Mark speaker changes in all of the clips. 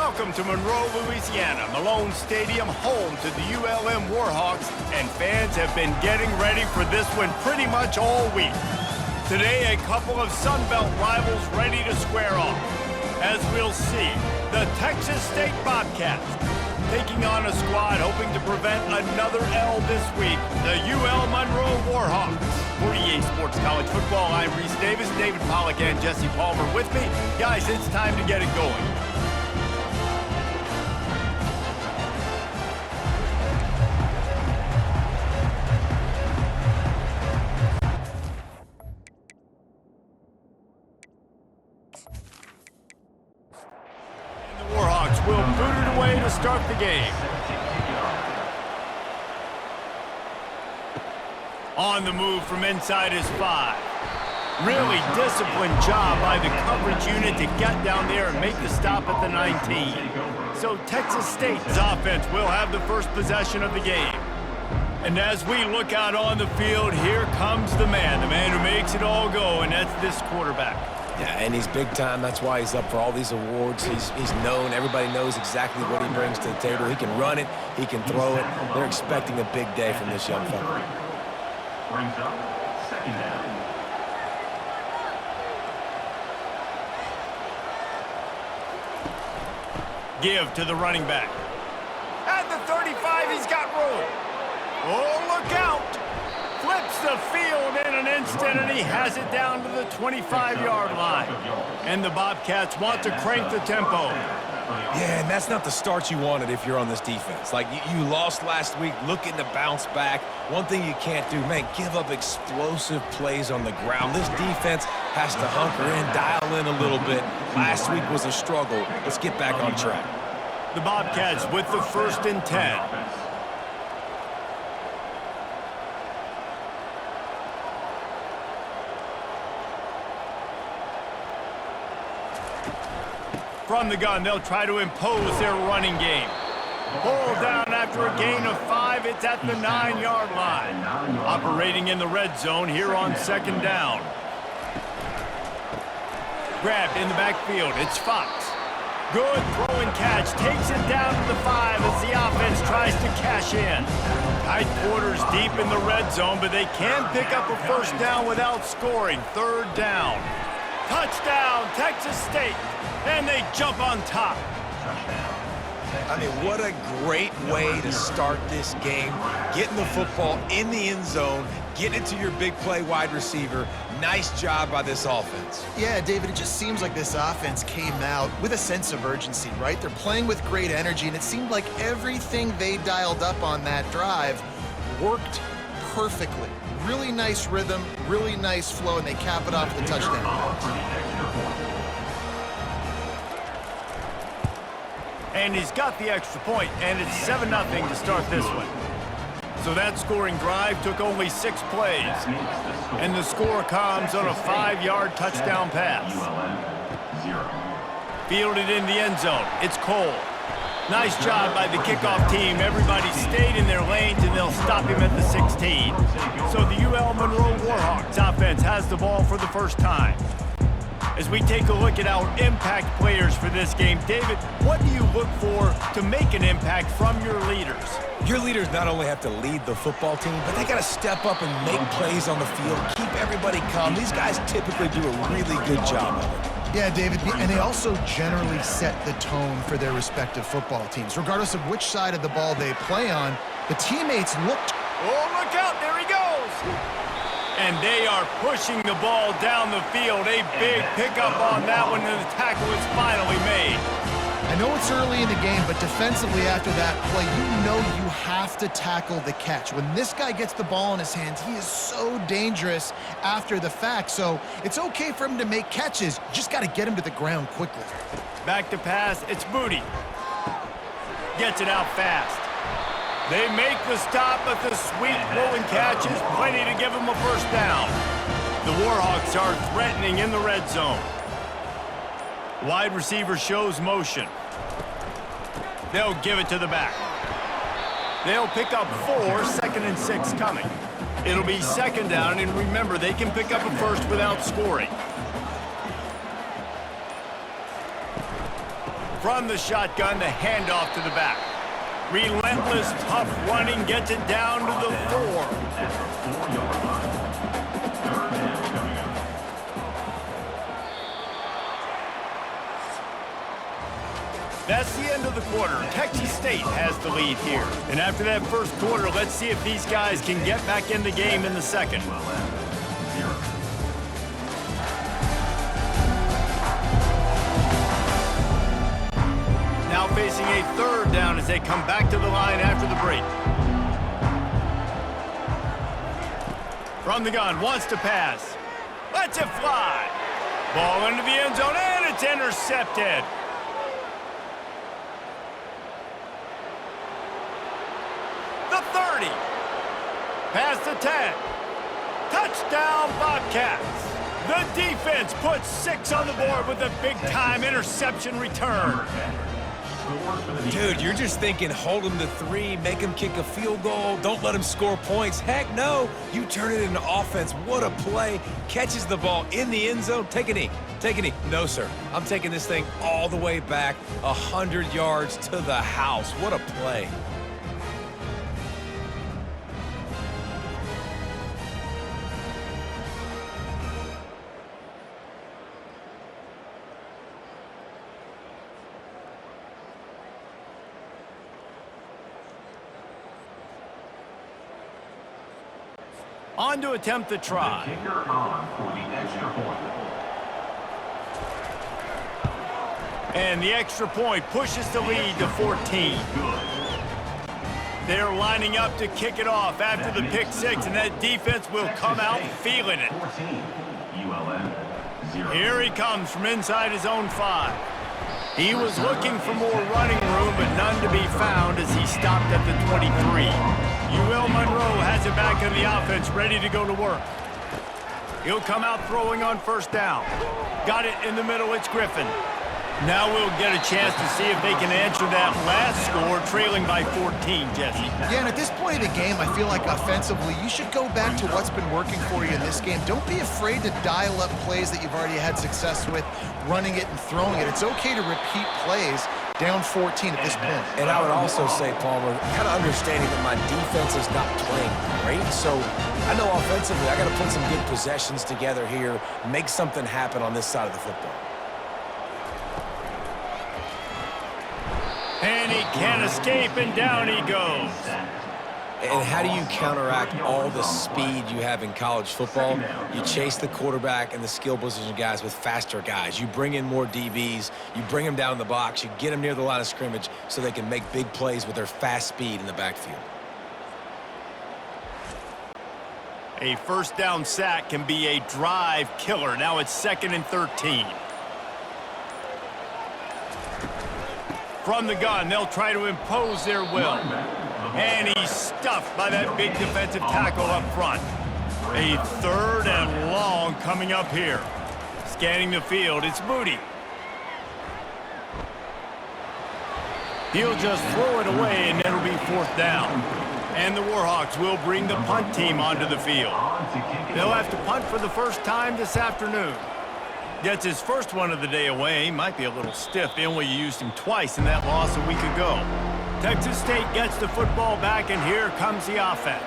Speaker 1: Welcome to Monroe, Louisiana, Malone Stadium, home to the ULM Warhawks, and fans have been getting ready for this one pretty much all week. Today, a couple of Sun Belt rivals ready to square off. As we'll see, the Texas State Bobcats taking on a squad hoping to prevent another L this week, the UL Monroe Warhawks. For EA Sports College Football, I'm Reese Davis, David Pollack, and Jesse Palmer with me. Guys, it's time to get it going. Will boot it away to start the game. On the move from inside his 5. Really disciplined job by the coverage unit to get down there and make the stop at the 19. So Texas State's offense will have the first possession of the game. And as we look out on the field, here comes the man who makes it all go, and that's this quarterback.
Speaker 2: Yeah, and he's big time. That's why he's up for all these awards. He's known. Everybody knows exactly what he brings to the table. He can run it. He can throw it. They're expecting a big day from this young fella.
Speaker 3: Brings up second down.
Speaker 1: Give to the running back. At the 35, he's got room. Oh, look out! Flips the field in an instant, and he has it down to the 25-yard line. And the Bobcats want to crank the tempo.
Speaker 2: Yeah, and that's not the start you wanted if you're on this defense. Like, you lost last week, looking to bounce back. One thing you can't do, man, give up explosive plays on the ground. This defense has to hunker in, dial in a little bit. Last week was a struggle. Let's get back on track.
Speaker 1: The Bobcats with the 1st and 10. From the gun, they'll try to impose their running game. Pulled down after a gain of 5. It's at the 9-yard line. Operating in the red zone here on 2nd down. Grabbed in the backfield. It's Fox. Good throw and catch. Takes it down to the 5 as the offense tries to cash in. Tight quarters deep in the red zone, but they can pick up a 1st down without scoring. 3rd down. Touchdown, Texas State. And they jump on top.
Speaker 2: I mean, what a great way to start this game. Getting the football in the end zone, getting it to your big play wide receiver. Nice job by this offense.
Speaker 4: Yeah, David, it just seems like this offense came out with a sense of urgency, right? They're playing with great energy, and it seemed like everything they dialed up on that drive worked perfectly. Really nice rhythm, really nice flow, and they cap it off with a touchdown.
Speaker 1: And he's got the extra point, and it's 7-0 to start this one. So that scoring drive took only 6 plays. And the score comes on a 5-yard touchdown pass. Fielded in the end zone. It's Cole. Nice job by the kickoff team. Everybody stayed in their lanes, and they'll stop him at the 16. So the UL Monroe Warhawks offense has the ball for the first time. As we take a look at our impact players for this game, David, what do you look for to make an impact from your leaders?
Speaker 2: Your leaders not only have to lead the football team, but they got to step up and make plays on the field, keep everybody calm. These guys typically do a really good job of it.
Speaker 4: Yeah, David, and they also generally set the tone for their respective football teams. Regardless of which side of the ball they play on, the teammates looked...
Speaker 1: Oh, look out, there he goes! And they are pushing the ball down the field. A big pickup on that one, and the tackle is finally made.
Speaker 4: I know it's early in the game, but defensively after that play, you know you have to tackle the catch. When this guy gets the ball in his hands, he is so dangerous after the fact. So it's okay for him to make catches. You just got to get him to the ground quickly.
Speaker 1: Back to pass, it's Booty. Gets it out fast. They make the stop, but the sweet throw and catch is plenty to give them a 1st down. The Warhawks are threatening in the red zone. Wide receiver shows motion. They'll give it to the back. They'll pick up 4, 2nd and 6 coming. It'll be 2nd down, and remember, they can pick up a 1st without scoring. From the shotgun, the handoff to the back. Relentless, tough running gets it down to the 4.
Speaker 3: At the 4-yard line. Third down coming up.
Speaker 1: That's the end of the quarter. Texas State has the lead here. And after that first quarter, let's see if these guys can get back in the game in the second. Now facing a third down as they come back to the line after the break. From the gun, wants to pass. Lets it fly. Ball into the end zone, and it's intercepted. The 30. Past the 10. Touchdown, Bobcats. The defense puts 6 on the board with a big-time interception return.
Speaker 2: Dude, you're just thinking hold him to 3, make him kick a field goal, don't let him score points. Heck no, you turn it into offense. What a play. Catches the ball in the end zone. Take a knee. Take a knee. No, sir. I'm taking this thing all the way back 100 yards to the house. What a play.
Speaker 1: On to attempt the try.
Speaker 3: The kicker on for the extra point.
Speaker 1: And the extra point pushes the lead to 14. They're lining up to kick it off after the pick 6, and that defense will come out feeling it.
Speaker 3: 14. ULM 0.
Speaker 1: Here he comes from inside his own 5. He was looking for more running room, but none to be found as he stopped at the 23. Monroe has it back in the offense, ready to go to work. He'll come out throwing on first down. Got it in the middle, it's Griffin. Now we'll get a chance to see if they can answer that last score, trailing by 14, Jesse.
Speaker 4: Yeah, and at this point of the game, I feel like offensively, you should go back to what's been working for you in this game. Don't be afraid to dial up plays that you've already had success with, running it and throwing it. It's okay to repeat plays down 14 at this point.
Speaker 2: And I would also say, Palmer, kind of understanding that my defense is not playing great, so I know offensively I got to put some good possessions together here, make something happen on this side of the football.
Speaker 1: And he can't escape, and down he goes.
Speaker 2: And how do you counteract all the speed you have in college football? You chase the quarterback and the skill position guys with faster guys. You bring in more DBs. You bring them down in the box. You get them near the line of scrimmage so they can make big plays with their fast speed in the backfield.
Speaker 1: A first down sack can be a drive killer. Now it's 2nd and 13. From the gun, they'll try to impose their will. And he's stuffed by that big defensive tackle up front. A 3rd and long coming up here. Scanning the field, it's Moody. He'll just throw it away, and it'll be 4th down. And the Warhawks will bring the punt team onto the field. They'll have to punt for the first time this afternoon. Gets his first one of the day away. Might be a little stiff. They only used him twice in that loss a week ago. Texas State gets the football back, and here comes the offense.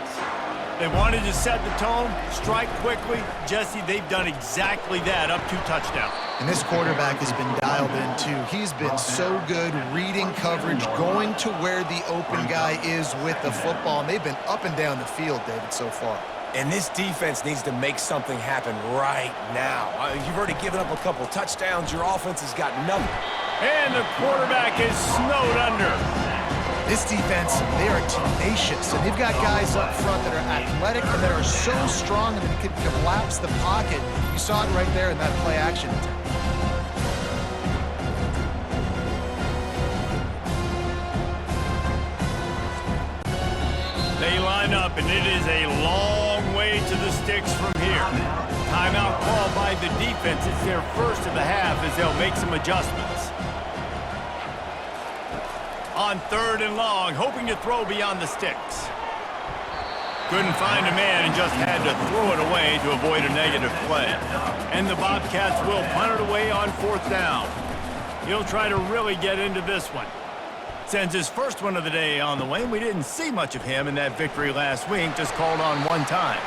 Speaker 1: They wanted to set the tone, strike quickly. Jesse, they've done exactly that, up 2 touchdowns.
Speaker 4: And this quarterback has been dialed in, too. He's been so good reading coverage, going to where the open guy is with the football. And they've been up and down the field, David, so far.
Speaker 2: And this defense needs to make something happen right now. You've already given up a couple touchdowns. Your offense has got nothing.
Speaker 1: And the quarterback is snowed under.
Speaker 4: This defense, they are tenacious, and they've got guys up front that are athletic and that are so strong that they can collapse the pocket. You saw it right there in that play-action attempt.
Speaker 1: They line up, and it is a long way to the sticks from here. Timeout called by the defense. It's their first of the half as they'll make some adjustments. On 3rd and long, hoping to throw beyond the sticks. Couldn't find a man and just had to throw it away to avoid a negative play. And the Bobcats will punt it away on 4th down. He'll try to really get into this one. Sends his first one of the day on the way. We didn't see much of him in that victory last week, just called on one time.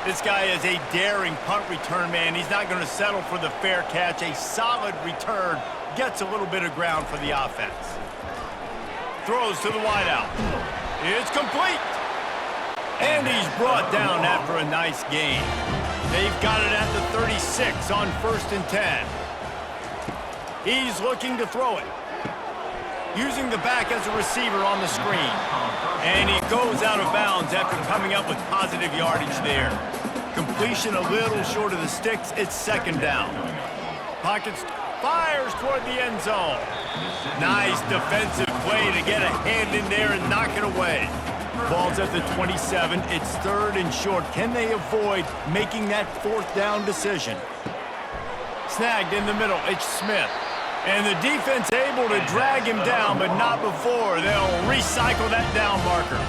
Speaker 1: This guy is a daring punt return man. He's not going to settle for the fair catch. A solid return gets a little bit of ground for the offense. Throws to the wideout. It's complete. And he's brought down after a nice gain. They've got it at the 36 on 1st and 10. He's looking to throw it. Using the back as a receiver on the screen. And he goes out of bounds after coming up with positive yardage there. Completion a little short of the sticks. It's 2nd down. Pockets fires toward the end zone. Nice defensive play to get a hand in there and knock it away. Ball's at the 27. It's 3rd and short. Can they avoid making that 4th down decision? Snagged in the middle. It's Smith. And the defense able to drag him down, but not before. They'll recycle that down marker.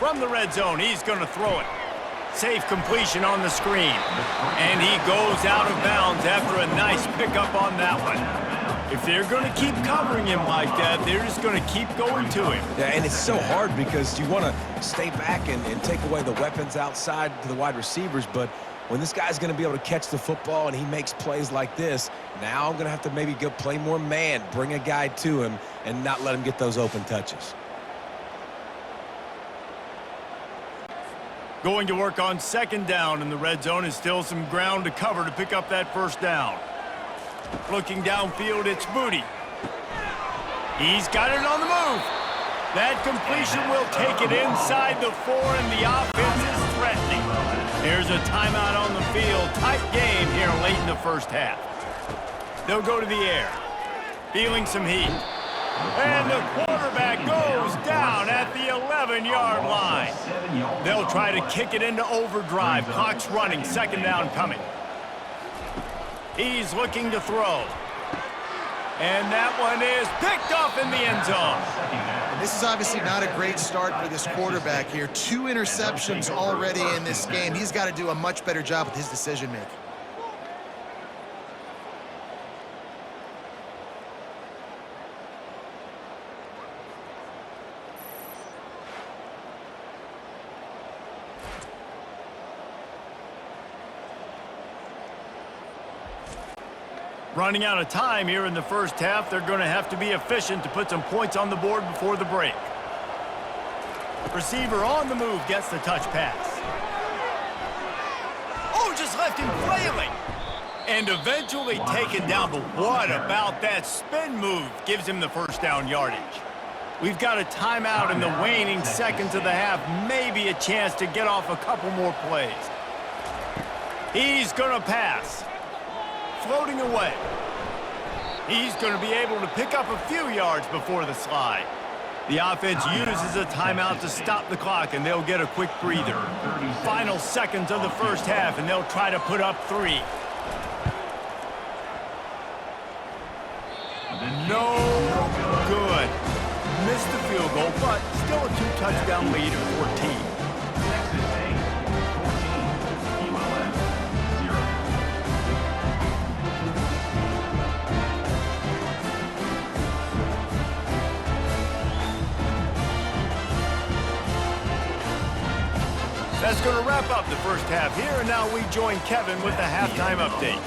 Speaker 1: From the red zone, he's going to throw it. Safe completion on the screen. And he goes out of bounds after a nice pickup on that one. If they're going to keep covering him like that, they're just going to keep going to him.
Speaker 2: Yeah, and it's so hard because you want to stay back and take away the weapons outside to the wide receivers, but when this guy's going to be able to catch the football and he makes plays like this, now I'm going to have to maybe go play more man, bring a guy to him, and not let him get those open touches.
Speaker 1: Going to work on 2nd down in the red zone is still some ground to cover to pick up that 1st down. Looking downfield, it's Booty. He's got it on the move. That completion will take it inside the 4, and the offense is threatening. Here's a timeout on the field. Tight game here late in the 1st half. They'll go to the air. Feeling some heat. And the quarterback goes down at the 11-yard line. They'll try to kick it into overdrive. Clock's running. 2nd down coming. He's looking to throw. And that one is picked off in the end zone.
Speaker 4: This is obviously not a great start for this quarterback here. 2 interceptions already in this game. He's got to do a much better job with his decision-making.
Speaker 1: Running out of time here in the 1st half. They're going to have to be efficient to put some points on the board before the break. Receiver on the move gets the touch pass. Oh, just left him flailing. And eventually taken down. But what about that spin move? Gives him the 1st down yardage. We've got a timeout in the waning seconds of the half. Maybe a chance to get off a couple more plays. He's going to pass. Floating away. He's going to be able to pick up a few yards before the slide. The offense uses a timeout to stop the clock, and they'll get a quick breather. Final seconds of the 1st half, and they'll try to put up 3. No good. Missed the field goal, but still a 2-touchdown lead at 14. That's going to wrap up the 1st half here, and now we join Kevin with the halftime update.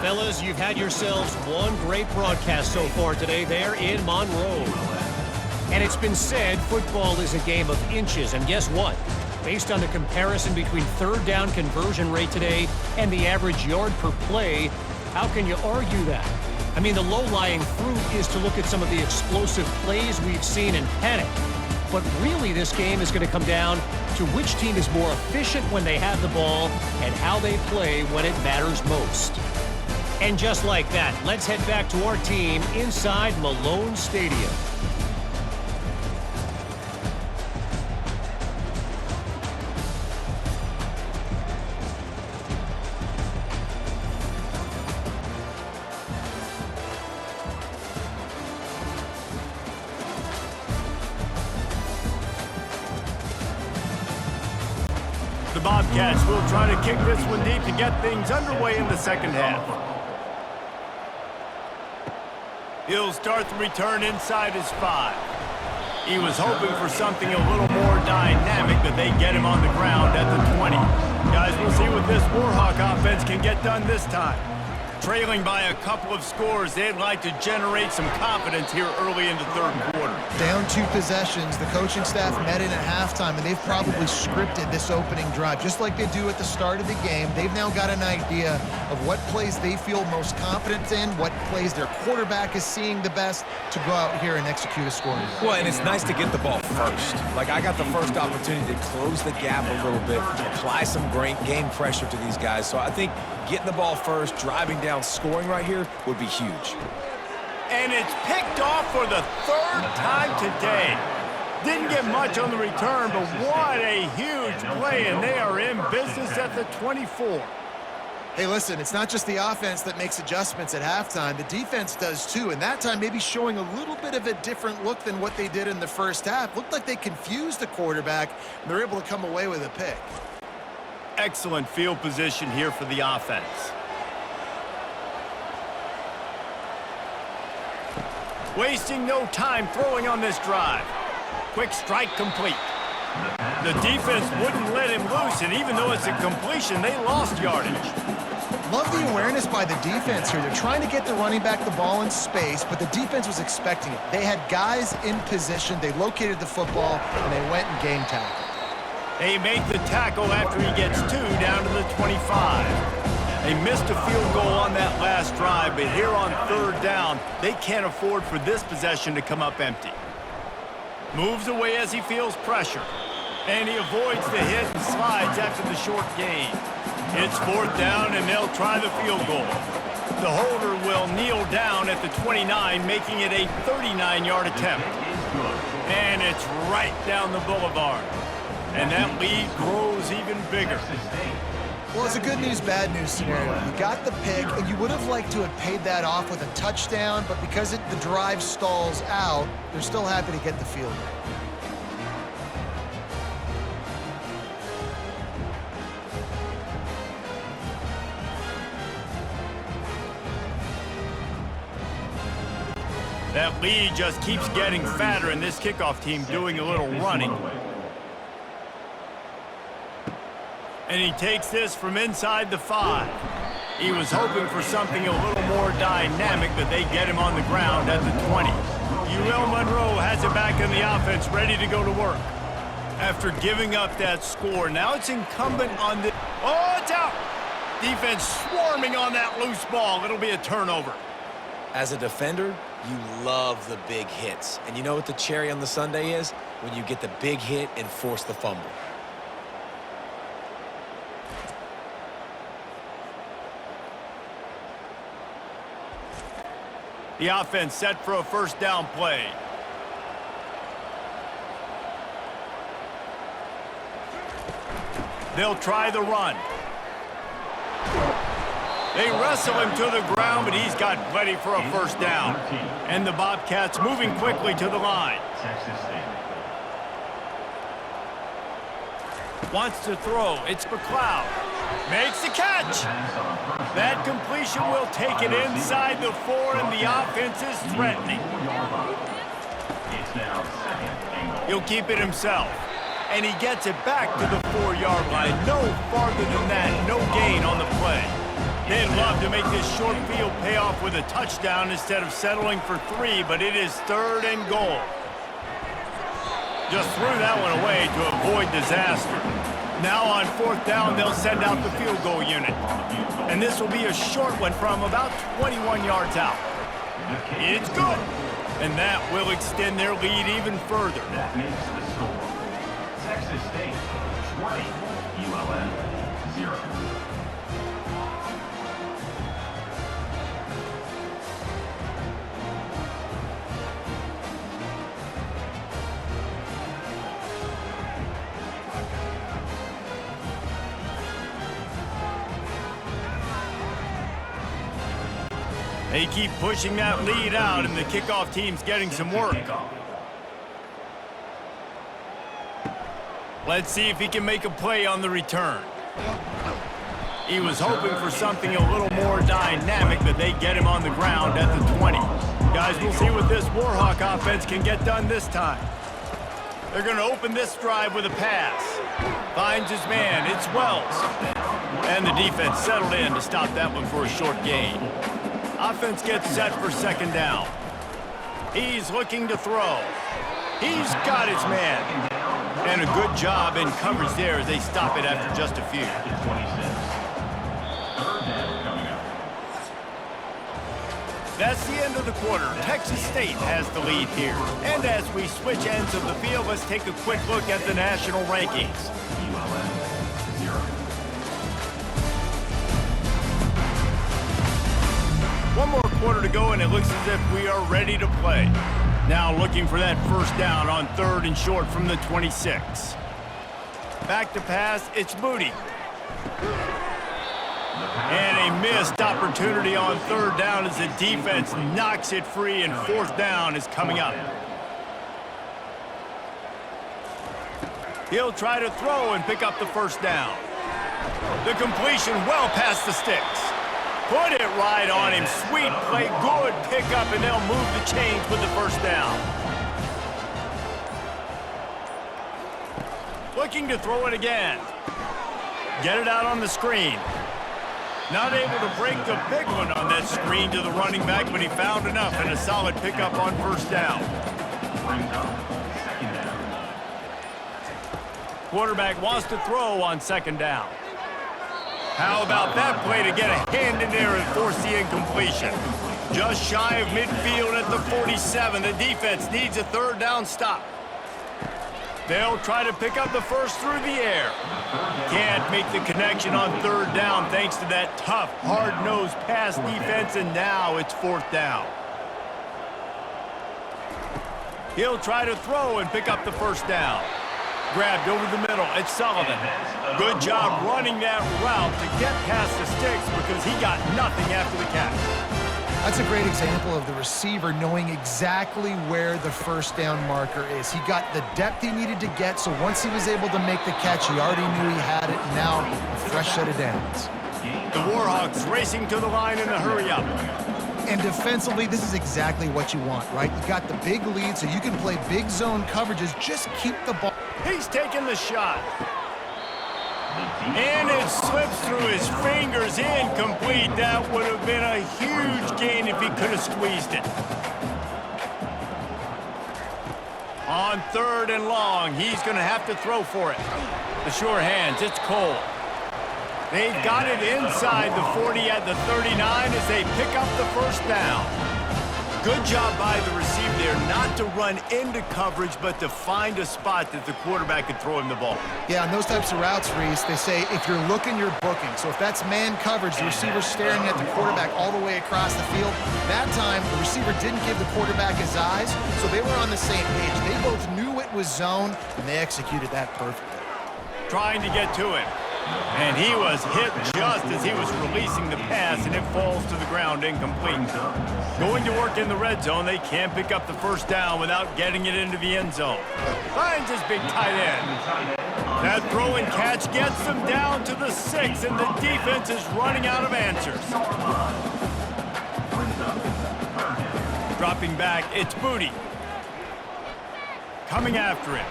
Speaker 5: Fellas, you've had yourselves one great broadcast so far today there in Monroe. And it's been said football is a game of inches, and guess what? Based on the comparison between 3rd down conversion rate today and the average yard per play, how can you argue that? I mean, the low-lying fruit is to look at some of the explosive plays we've seen in panic. But really, this game is going to come down to which team is more efficient when they have the ball and how they play when it matters most. And just like that, let's head back to our team inside Malone Stadium.
Speaker 1: The Bobcats will try to kick this one deep to get things underway in the 2nd half. He'll start the return inside his 5. He was hoping for something a little more dynamic, but they get him on the ground at the 20. Guys, we'll see what this Warhawk offense can get done this time. Trailing by a couple of scores, they'd like to generate some confidence here early in the third quarter.
Speaker 4: Down 2 possessions, the coaching staff met in at halftime, and they've probably scripted this opening drive, just like they do at the start of the game. They've now got an idea of what plays they feel most confident in, what plays their quarterback is seeing the best to go out here and execute a scoring drive.
Speaker 2: Well, and it's nice to get the ball first. Like, I got the first opportunity to close the gap a little bit, apply some great game pressure to these guys. So I think getting the ball first, driving down, scoring right here would be huge.
Speaker 1: And it's picked off for the 3rd time today. Didn't get much on the return, but what a huge play, and they are in business at the 24.
Speaker 4: Hey, listen, it's not just the offense that makes adjustments at halftime. The defense does too, and that time maybe showing a little bit of a different look than what they did in the first half. Looked like they confused the quarterback, and they're able to come away with a pick.
Speaker 1: Excellent field position here for the offense. Wasting no time throwing on this drive. Quick strike complete. The defense wouldn't let him loose, and even though it's a completion, they lost yardage.
Speaker 4: Love the awareness by the defense here. They're trying to get the running back the ball in space, but the defense was expecting it. They had guys in position. They located the football, and they went and game tackled.
Speaker 1: They make the tackle after he gets 2 down to the 25. They missed a field goal on that last drive, but here on 3rd down, they can't afford for this possession to come up empty. Moves away as he feels pressure, and he avoids the hit and slides after the short gain. It's 4th down, and they'll try the field goal. The holder will kneel down at the 29, making it a 39-yard attempt. And it's right down the boulevard. And that lead grows even bigger.
Speaker 4: Well, it's a good news, bad news scenario. You got the pick, and you would have liked to have paid that off with a touchdown, but because the drive stalls out, they're still happy to get the field goal.
Speaker 1: That lead just keeps getting fatter, and this kickoff team doing a little running. And he takes this from inside the 5. He was hoping for something a little more dynamic, but they get him on the ground at the 20. UL Monroe has it back in the offense, ready to go to work. After giving up that score, now it's incumbent on the... Oh, it's out! Defense swarming on that loose ball. It'll be a turnover.
Speaker 2: As a defender, you love the big hits. And you know what the cherry on the sundae is? When you get the big hit and force the fumble.
Speaker 1: The offense set for a 1st down play. They'll try the run. They wrestle him to the ground, but he's got plenty for a 1st down. And the Bobcats moving quickly to the line. Wants to throw. It's McLeod. Makes the catch. That completion will take it inside the 4, and the offense is threatening. He'll keep it himself. And he gets it back to the 4-yard line. No farther than that. No gain on the play. They'd love to make this short field pay off with a touchdown instead of settling for 3, but it is 3rd and goal. Just threw that one away to avoid disaster. Now on 4th down, they'll send out the field goal unit. And this will be a short one from about 21 yards out. It's good. And that will extend their lead even further.
Speaker 3: That makes the score. Texas State 20, ULM 0.
Speaker 1: They keep pushing that lead out, and the kickoff team's getting some work. Let's see if he can make a play on the return. He was hoping for something a little more dynamic, but they get him on the ground at the 20. Guys, guys. We'll see what this Warhawk offense can get done this time. They're going to open this drive with a pass. Finds his man. It's Wells. And the defense settled in to stop that one for a short gain. Offense gets set for second down. He's looking to throw. He's got his man. And a good job in coverage there as they stop it after just a few. That's the end of the quarter. Texas State has the lead here. And as we switch ends of the field, let's take a quick look at the national rankings. One more quarter to go, and it looks as if we are ready to play. Now looking for that first down on 3rd and short from the 26. Back to pass, it's Moody. And a missed opportunity on 3rd down as the defense knocks it free, and 4th down is coming up. He'll try to throw and pick up the first down. The completion well past the sticks. Put it right on him. Sweet play, good pickup, and they'll move the chains with the first down. Looking to throw it again. Get it out on the screen. Not able to break the big one on that screen to the running back, but he found enough and a solid pickup on first down. Quarterback wants to throw on 2nd down. How about that play to get a hand in there and force the incompletion? Just shy of midfield at the 47. The defense needs a 3rd down stop. They'll try to pick up the first through the air. Can't make the connection on 3rd down thanks to that tough, hard-nosed pass defense, and now it's 4th down. He'll try to throw and pick up the first down. Grabbed over the middle, it's Sullivan. Good job running that route to get past the sticks because he got nothing after the catch.
Speaker 4: That's a great example of the receiver knowing exactly where the first down marker is. He got the depth he needed to get, so once he was able to make the catch, he already knew he had it. Now, a fresh set of downs.
Speaker 1: The Warhawks racing to the line in a hurry-up.
Speaker 4: And defensively, this is exactly what you want, right? You got the big lead, so you can play big zone coverages. Just keep the ball.
Speaker 1: He's taking the shot. And it slips through his fingers, incomplete. That would have been a huge gain if he could have squeezed it. On 3rd and long, he's going to have to throw for it. The sure hands, it's Cole. They've got it inside the 40 at the 39 as they pick up the first down. Good job by the receiver there not to run into coverage, but to find a spot that the quarterback could throw him the ball.
Speaker 4: Yeah, on those types of routes, Reese, they say if you're looking, you're booking. So if that's man coverage, the receiver's staring at the quarterback all the way across the field. That time, the receiver didn't give the quarterback his eyes, so they were on the same page. They both knew it was zone, and they executed that perfectly.
Speaker 1: Trying to get to him. And he was hit just as he was releasing the pass, and it falls to the ground incomplete. Going to work in the red zone, they can't pick up the first down without getting it into the end zone. Finds his big tight end. That throw and catch gets them down to the 6, and the defense is running out of answers. Dropping back, it's Booty. Coming after him.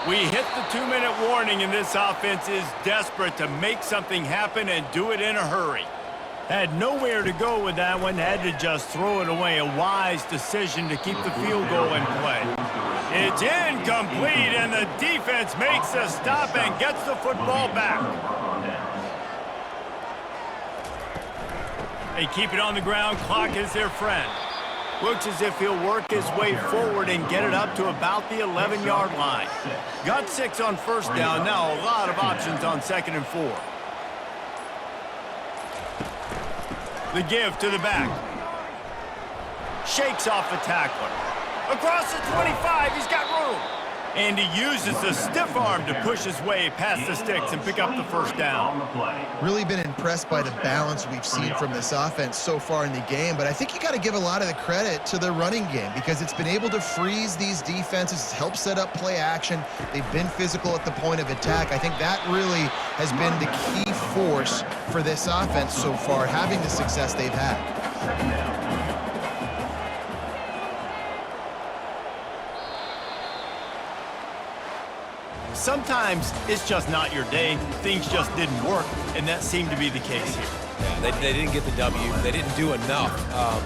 Speaker 1: We hit the 2-minute warning, and this offense is desperate to make something happen and do it in a hurry. Had nowhere to go with that one, had to just throw it away. A wise decision to keep the field goal in play. It's incomplete, and the defense makes a stop and gets the football back. They keep it on the ground. Clock is their friend. Looks as if he'll work his way forward and get it up to about the 11-yard line. Got 6 on first down. Now a lot of options on 2nd and 4. The give to the back. Shakes off the tackler. Across the 25, he's got room. And he uses the stiff arm to push his way past the sticks and pick up the first down.
Speaker 4: Really been impressed by the balance we've seen from this offense so far in the game, but I think you got to give a lot of the credit to the running game because it's been able to freeze these defenses, help set up play action. They've been physical at the point of attack. I think that really has been the key force for this offense so far, having the success they've had.
Speaker 1: sometimes it's just not your day. Things just didn't work, and that seemed to be the case here.
Speaker 2: Yeah, they didn't get the W. They didn't do enough.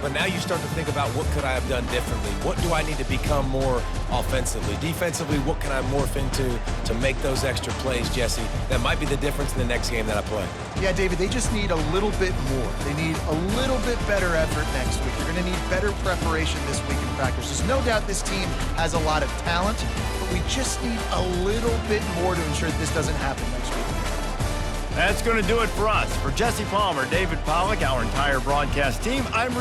Speaker 2: But now you start to think about what could I have done differently? What do I need to become more offensively? Defensively, what can I morph into to make those extra plays, Jesse? That might be the difference in the next game that I play.
Speaker 4: Yeah, David, they just need a little bit more. They need a little bit better effort next week. They're going to need better preparation this week in practice. There's no doubt this team has a lot of talent, but we just need a little bit more to ensure that this doesn't happen next week.
Speaker 1: That's going to do it for us. For Jesse Palmer, David Pollack, our entire broadcast team, I'm